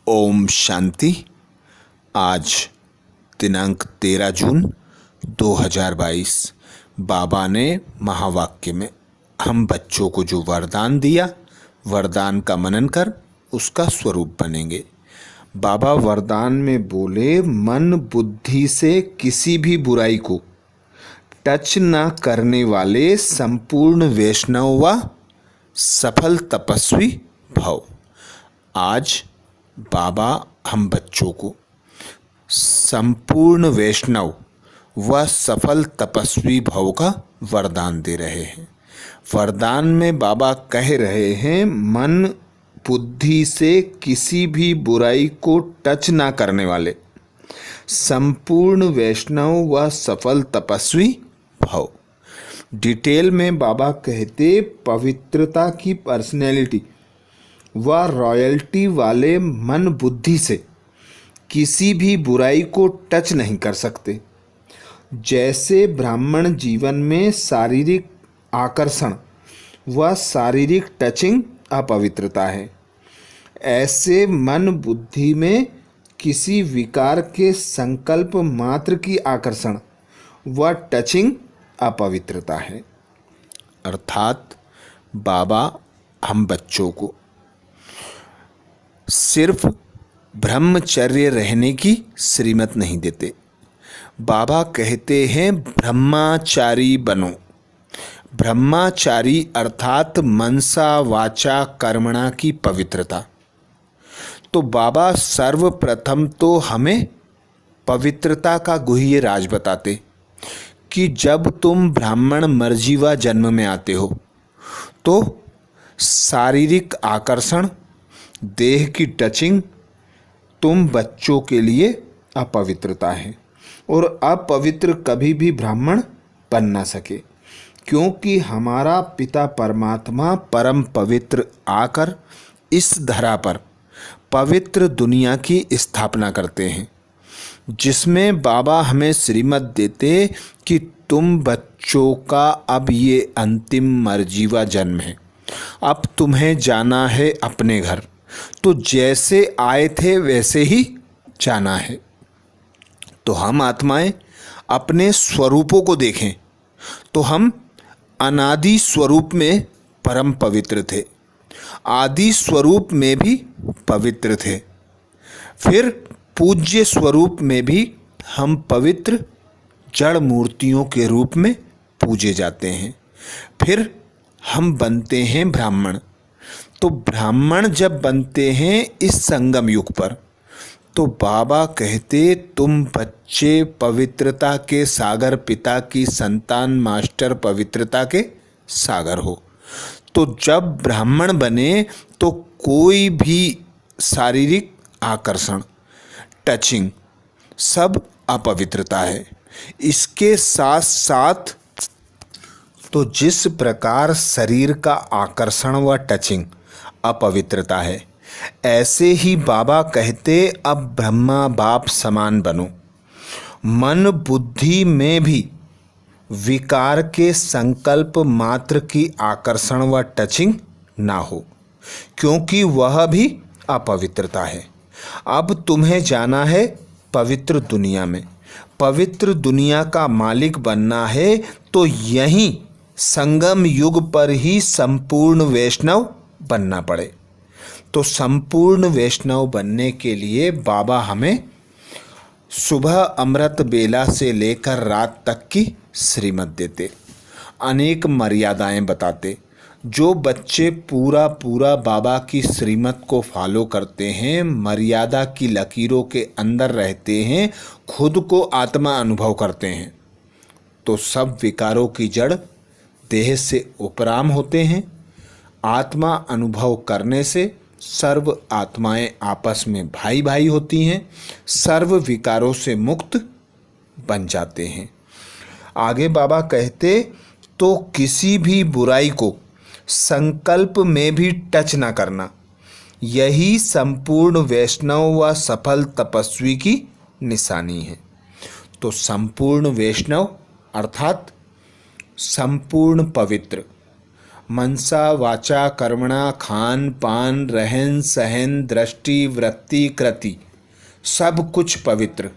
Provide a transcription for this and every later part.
ओम शांति। आज दिनांक 13 जून 2022 बाबा ने महावाक्य में हम बच्चों को जो वरदान दिया, वरदान का मनन कर उसका स्वरूप बनेंगे। बाबा वरदान में बोले, मन बुद्धि से किसी भी बुराई को टच न करने वाले संपूर्ण वैष्णव व सफल तपस्वी भव। आज बाबा हम बच्चों को संपूर्ण वैष्णव व सफल तपस्वी भव का वरदान दे रहे हैं। वरदान में बाबा कह रहे हैं, मन बुद्धि से किसी भी बुराई को टच ना करने वाले संपूर्ण वैष्णव व सफल तपस्वी भव। डिटेल में बाबा कहते, पवित्रता की पर्सनैलिटी व रॉयल्टी वाले मन बुद्धि से किसी भी बुराई को टच नहीं कर सकते। जैसे ब्राह्मण जीवन में शारीरिक आकर्षण व शारीरिक टचिंग अपवित्रता है, ऐसे मन बुद्धि में किसी विकार के संकल्प मात्र की आकर्षण व टचिंग अपवित्रता है। अर्थात बाबा हम बच्चों को सिर्फ ब्रह्मचर्य रहने की श्रीमत नहीं देते। बाबा कहते हैं, ब्रह्मचारी बनो। ब्रह्मचारी अर्थात मनसा वाचा कर्मणा की पवित्रता। तो बाबा सर्वप्रथम तो हमें पवित्रता का गुह्य राज बताते कि जब तुम ब्राह्मण मर्जी व जन्म में आते हो तो शारीरिक आकर्षण, देह की टचिंग तुम बच्चों के लिए अपवित्रता है और अपवित्र कभी भी ब्राह्मण बन ना सके, क्योंकि हमारा पिता परमात्मा परम पवित्र आकर इस धरा पर पवित्र दुनिया की स्थापना करते हैं, जिसमें बाबा हमें श्रीमत देते कि तुम बच्चों का अब ये अंतिम मर्जी व जन्म है। अब तुम्हें जाना है अपने घर, तो जैसे आए थे वैसे ही जाना है। तो हम आत्माएं अपने स्वरूपों को देखें तो हम अनादि स्वरूप में परम पवित्र थे, आदि स्वरूप में भी पवित्र थे, फिर पूज्य स्वरूप में भी हम पवित्र जड़ मूर्तियों के रूप में पूजे जाते हैं। फिर हम बनते हैं ब्राह्मण। तो ब्राह्मण जब बनते हैं इस संगम युग पर, तो बाबा कहते, तुम बच्चे पवित्रता के सागर, पिता की संतान मास्टर पवित्रता के सागर हो। तो जब ब्राह्मण बने तो कोई भी शारीरिक आकर्षण, टचिंग सब अपवित्रता है। इसके साथ साथ तो जिस प्रकार शरीर का आकर्षण व टचिंग अपवित्रता है, ऐसे ही बाबा कहते, अब ब्रह्मा बाप समान बनो। मन बुद्धि में भी विकार के संकल्प मात्र की आकर्षण व टचिंग ना हो, क्योंकि वह भी अपवित्रता है। अब तुम्हें जाना है पवित्र दुनिया में। पवित्र दुनिया का मालिक बनना है, तो यहीं संगम युग पर ही संपूर्ण वैष्णव बनना पड़े। तो संपूर्ण वैष्णव बनने के लिए बाबा हमें सुबह अमृत बेला से लेकर रात तक की श्रीमत देते, अनेक मर्यादाएं बताते। जो बच्चे पूरा पूरा बाबा की श्रीमत को फॉलो करते हैं, मर्यादा की लकीरों के अंदर रहते हैं, खुद को आत्मा अनुभव करते हैं, तो सब विकारों की जड़ देह से उपराम होते हैं। आत्मा अनुभव करने से सर्व आत्माएं आपस में भाई भाई होती हैं, सर्व विकारों से मुक्त बन जाते हैं। आगे बाबा कहते, तो किसी भी बुराई को संकल्प में भी टच ना करना, यही संपूर्ण वैष्णव व सफल तपस्वी की निशानी है। तो संपूर्ण वैष्णव अर्थात संपूर्ण पवित्र, मनसा वाचा कर्मणा खान पान रहन सहन दृष्टि वृत्ति कृति सब कुछ पवित्र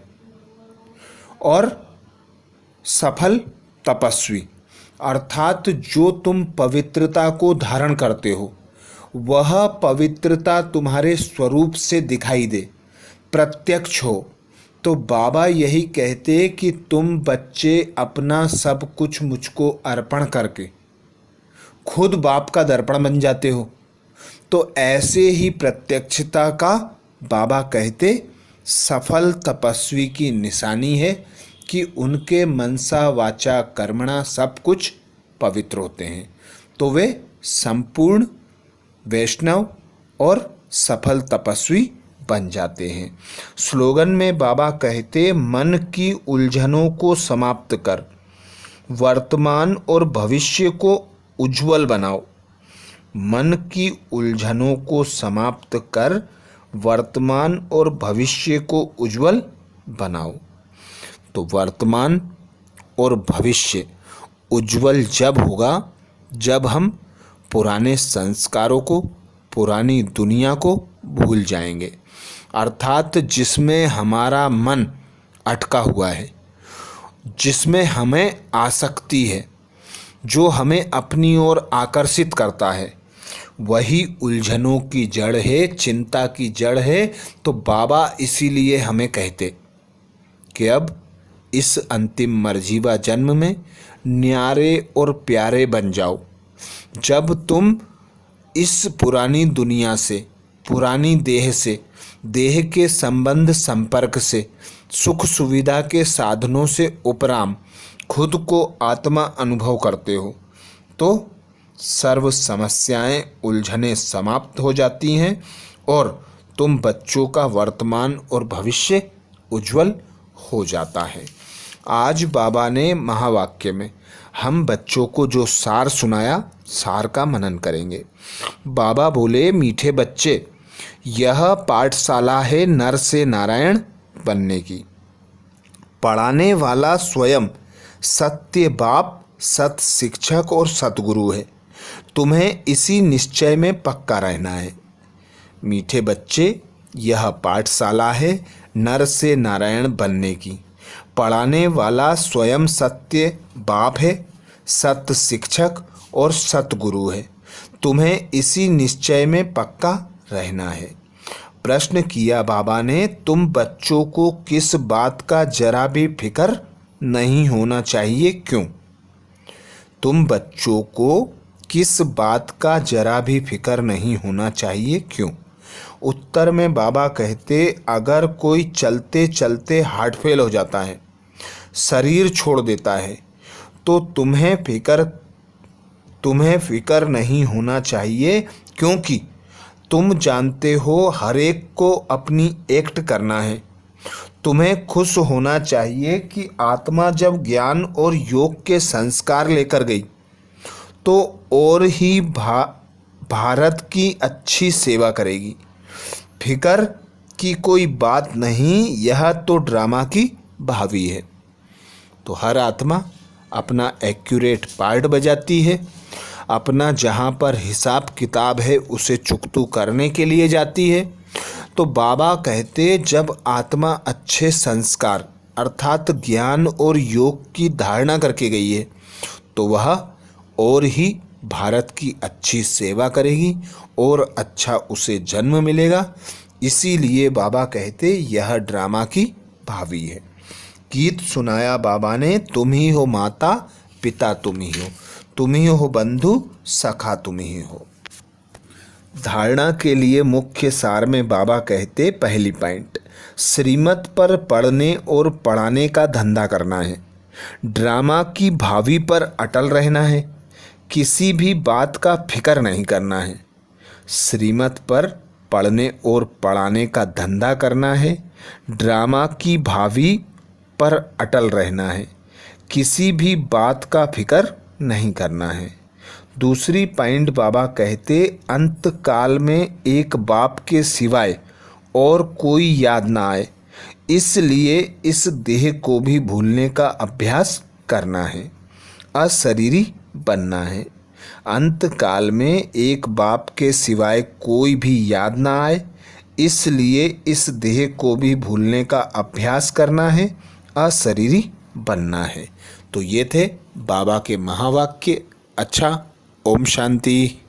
और सफल तपस्वी, अर्थात जो तुम पवित्रता को धारण करते हो वह पवित्रता तुम्हारे स्वरूप से दिखाई दे, प्रत्यक्ष हो। तो बाबा यही कहते कि तुम बच्चे अपना सब कुछ मुझको अर्पण करके खुद बाप का दर्पण बन जाते हो। तो ऐसे ही प्रत्यक्षता का बाबा कहते सफल तपस्वी की निशानी है कि उनके मनसा वाचा कर्मणा सब कुछ पवित्र होते हैं, तो वे संपूर्ण वैष्णव और सफल तपस्वी बन जाते हैं। स्लोगन में बाबा कहते मन की उलझनों को समाप्त कर वर्तमान और भविष्य को उज्जवल बनाओ। मन की उलझनों को समाप्त कर वर्तमान और भविष्य को उज्जवल बनाओ। तो वर्तमान और भविष्य उज्जवल जब होगा जब हम पुराने संस्कारों को, पुरानी दुनिया को भूल जाएंगे, अर्थात जिसमें हमारा मन अटका हुआ है, जिसमें हमें आसक्ति है, जो हमें अपनी ओर आकर्षित करता है, वही उलझनों की जड़ है, चिंता की जड़ है। तो बाबा इसीलिए हमें कहते कि अब इस अंतिम मरजीवा जन्म में न्यारे और प्यारे बन जाओ। जब तुम इस पुरानी दुनिया से, पुरानी देह से, देह के संबंध संपर्क से, सुख सुविधा के साधनों से उपराम खुद को आत्मा अनुभव करते हो, तो सर्व समस्याएं, उलझनें समाप्त हो जाती हैं और तुम बच्चों का वर्तमान और भविष्य उज्जवल हो जाता है। आज बाबा ने महावाक्य में हम बच्चों को जो सार सुनाया, सार का मनन करेंगे। बाबा बोले, मीठे बच्चे, यह पाठशाला है नर से नारायण बनने की। पढ़ाने वाला स्वयं सत्य बाप, सत शिक्षक और सतगुरु है। तुम्हें इसी निश्चय में पक्का रहना है। मीठे बच्चे, यह पाठशाला है नर से नारायण बनने की। पढ़ाने वाला स्वयं सत्य बाप है, सत्य शिक्षक और सतगुरु है। तुम्हें इसी निश्चय में पक्का रहना है। प्रश्न किया बाबा ने, तुम बच्चों को किस बात का जरा भी फिक्र नहीं होना चाहिए, क्यों? तुम बच्चों को किस बात का जरा भी फिक्र नहीं होना चाहिए, क्यों? उत्तर में बाबा कहते, अगर कोई चलते चलते हार्ट फेल हो जाता है, शरीर छोड़ देता है, तो तुम्हें फिक्र नहीं होना चाहिए, क्योंकि तुम जानते हो हर एक को अपनी एक्ट करना है। तुम्हें खुश होना चाहिए कि आत्मा जब ज्ञान और योग के संस्कार लेकर गई तो और ही भारत की अच्छी सेवा करेगी। फिक्र की कोई बात नहीं, यह तो ड्रामा की भावी है। तो हर आत्मा अपना एक्यूरेट पार्ट बजाती है, अपना जहाँ पर हिसाब किताब है उसे चुकतू करने के लिए जाती है। तो बाबा कहते, जब आत्मा अच्छे संस्कार अर्थात ज्ञान और योग की धारणा करके गई है तो वह और ही भारत की अच्छी सेवा करेगी और अच्छा उसे जन्म मिलेगा। इसीलिए बाबा कहते, यह ड्रामा की भावी है। गीत सुनाया बाबा ने, तुम ही हो माता पिता, तुम ही हो बंधु सखा, तुम ही हो। धारणा के लिए मुख्य सार में बाबा कहते, पहली पॉइंट, श्रीमत पर पढ़ने और पढ़ाने का धंधा करना है। ड्रामा की भावी पर अटल रहना है, किसी भी बात का फिक्र नहीं करना है। श्रीमत पर पढ़ने और पढ़ाने का धंधा करना है, ड्रामा की भावी पर अटल रहना है, किसी भी बात का फिक्र नहीं करना है। दूसरी पॉइंट बाबा कहते, अंत काल में एक बाप के सिवाय और कोई याद ना आए, इसलिए इस देह को भी भूलने का अभ्यास करना है, अशरीरी बनना है। अंत काल में एक बाप के सिवाय कोई भी याद ना आए, इसलिए इस देह को भी भूलने का अभ्यास करना है, अशरीरी बनना है। तो ये थे बाबा के महावाक्य। अच्छा, ओम शांति।